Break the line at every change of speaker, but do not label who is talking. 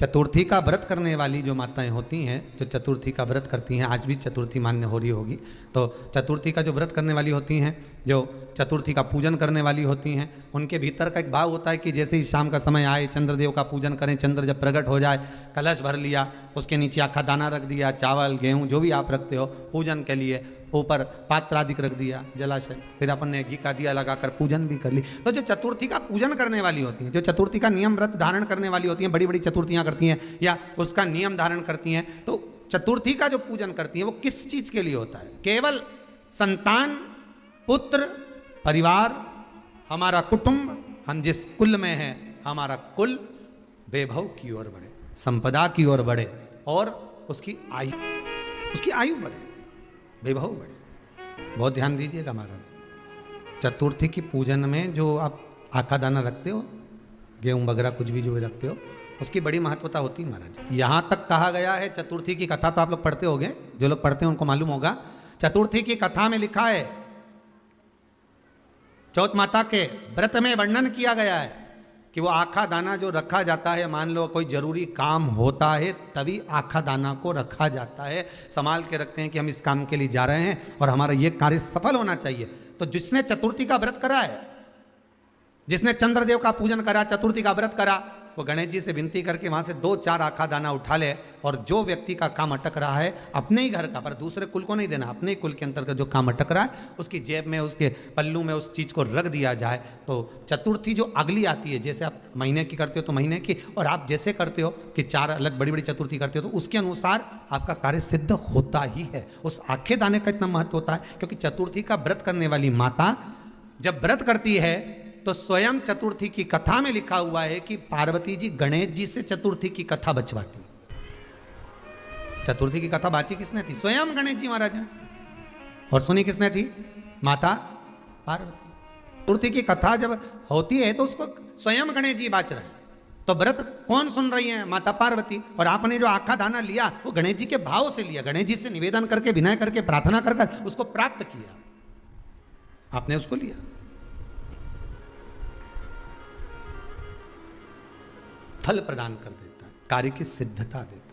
चतुर्थी का व्रत करने वाली जो माताएं होती हैं, जो चतुर्थी का व्रत करती हैं, आज भी चतुर्थी मान्य हो रही होगी, तो चतुर्थी का जो व्रत करने वाली होती हैं, जो चतुर्थी का पूजन करने वाली होती हैं, उनके भीतर का एक भाव होता है कि जैसे ही शाम का समय आए चंद्रदेव का पूजन करें, चंद्र जब प्रकट हो जाए, कलश भर लिया, उसके नीचे आखा दाना रख दिया, चावल गेहूँ जो भी आप रखते हो पूजन के लिए, ऊपर पात्र आदि रख दिया जलाशय, फिर अपन ने घी का दिया लगाकर पूजन भी कर ली। तो जो चतुर्थी का पूजन करने वाली होती हैं, जो चतुर्थी का नियम व्रत धारण करने वाली होती हैं, बड़ी बड़ी चतुर्थियां करती हैं या उसका नियम धारण करती हैं, तो चतुर्थी का जो पूजन करती हैं वो किस चीज के लिए होता है? केवल संतान, पुत्र, परिवार, हमारा कुटुंब, हम जिस कुल में हैं, हमारा कुल वैभव की ओर बढ़े, संपदा की ओर बढ़े और उसकी आयु बढ़े, वैभव बढ़े। बहुत ध्यान दीजिएगा महाराज, चतुर्थी की पूजन में जो आप आखा दाना रखते हो, गेहूं वगैरह कुछ भी जो भी रखते हो, उसकी बड़ी महत्वता होती है महाराज। यहाँ तक कहा गया है, चतुर्थी की कथा तो आप लोग पढ़ते होंगे, जो लोग पढ़ते हैं उनको मालूम होगा, चतुर्थी की कथा में लिखा है, चौथ माता के व्रत में वर्णन किया गया है कि वो आखा दाना जो रखा जाता है, मान लो कोई जरूरी काम होता है तभी आखा दाना को रखा जाता है, संभाल के रखते हैं कि हम इस काम के लिए जा रहे हैं और हमारा ये कार्य सफल होना चाहिए। तो जिसने चतुर्थी का व्रत करा है, जिसने चंद्रदेव का पूजन करा, चतुर्थी का व्रत करा, वो गणेश जी से विनती करके वहां से 2-4 आखा दाना उठा ले, और जो व्यक्ति का काम अटक रहा है अपने ही घर का, पर दूसरे कुल को नहीं देना, अपने ही कुल के अंतर्गत जो काम अटक रहा है उसकी जेब में, उसके पल्लू में उस चीज को रख दिया जाए। तो चतुर्थी जो अगली आती है, जैसे आप महीने की करते हो तो महीने की, और आप जैसे करते हो कि 4 अलग बड़ी बड़ी चतुर्थी करते हो, तो उसके अनुसार आपका कार्य सिद्ध होता ही है। उस आखे दाने का इतना महत्व होता है क्योंकि चतुर्थी का व्रत करने वाली माता जब व्रत करती है तो स्वयं चतुर्थी की कथा में लिखा हुआ है कि पार्वती जी गणेश जी से चतुर्थी की कथा बचवाती। चतुर्थी की कथा बाची किसने थी? स्वयं गणेश जी महाराज ने। और सुनी किसने थी? माता पार्वती। चतुर्थी की कथा जब होती है तो उसको स्वयं गणेश जी बाच रहे हैं, तो व्रत कौन सुन रही है? माता पार्वती। और आपने जो आखा दाना लिया वो गणेश जी के भाव से लिया, गणेश जी से निवेदन करके, विनय करके, प्रार्थना कर उसको प्राप्त किया, आपने उसको लिया। फल प्रदान कर देता है, कार्य की सिद्धता देता है।